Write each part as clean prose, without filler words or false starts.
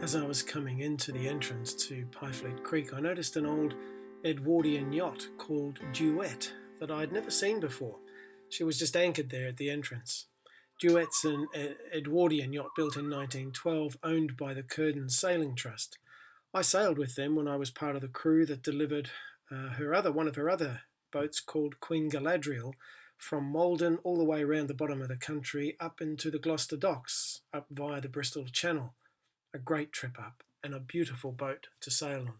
As I was coming into the entrance to Pyefleet Creek, I noticed an old Edwardian yacht called Duet that I'd never seen before. She was just anchored there at the entrance. Duet's an Edwardian yacht built in 1912, owned by the Curtin Sailing Trust. I sailed with them when I was part of the crew that delivered one of her other boats called Queen Galadriel from Malden all the way around the bottom of the country up into the Gloucester docks, up via the Bristol Channel. A great trip up and a beautiful boat to sail on.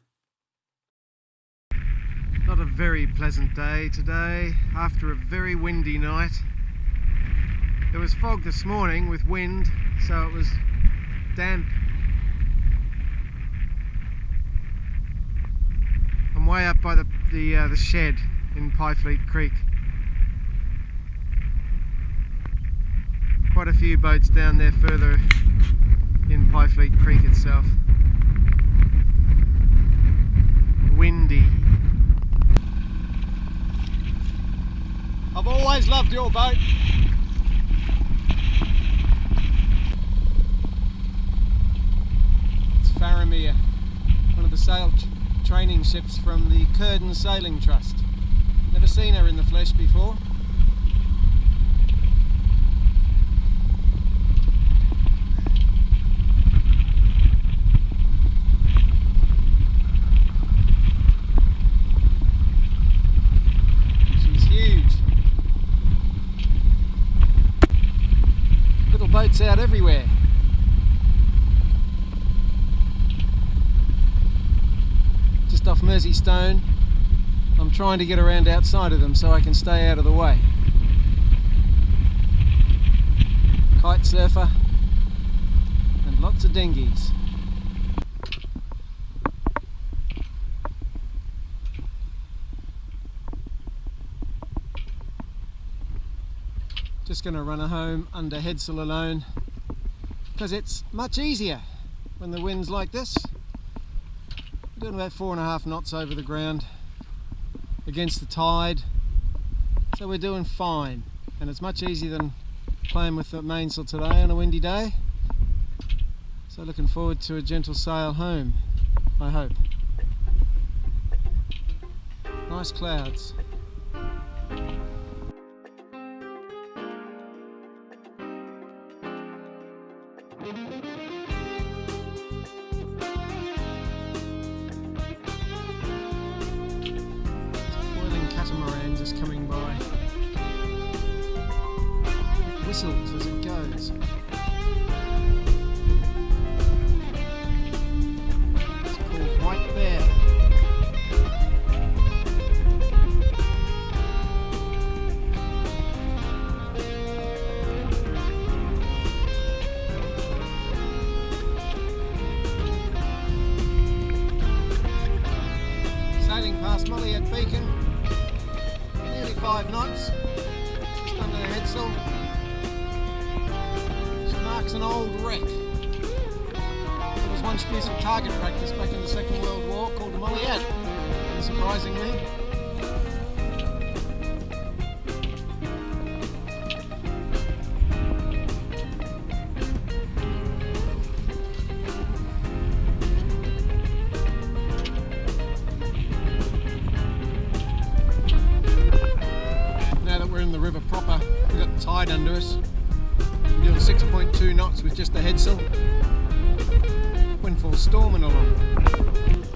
Not a very pleasant day today after a very windy night. There was fog this morning with wind, so it was damp. I'm way up by the shed in Pyefleet Creek. Quite a few boats down there further in Pyefleet Creek itself. Windy. I've always loved your boat. It's Faramir, one of the sail training ships from the Curtin Sailing Trust. Never seen her in the flesh before. Boats out everywhere. Just off Mersey-Stone. I'm trying to get around outside of them so I can stay out of the way. Kite surfer and lots of dinghies. Just going to run her home under headsail alone because it's much easier when the wind's like this. We're doing about 4.5 knots over the ground against the tide, so we're doing fine, and it's much easier than playing with the mainsail today on a windy day. So looking forward to a gentle sail home, I hope. Nice clouds. Catamaran just coming by. It whistles as it goes. It's called White Bear. Sailing past Mollyhead Beacon. 5 knots, just under the headsail. She marks an old wreck. There was once used for target practice back in the Second World War called the Riot, surprisingly. The river proper, we've got the tide under us. We're doing 6.2 knots with just the headsail. Windfall storming along.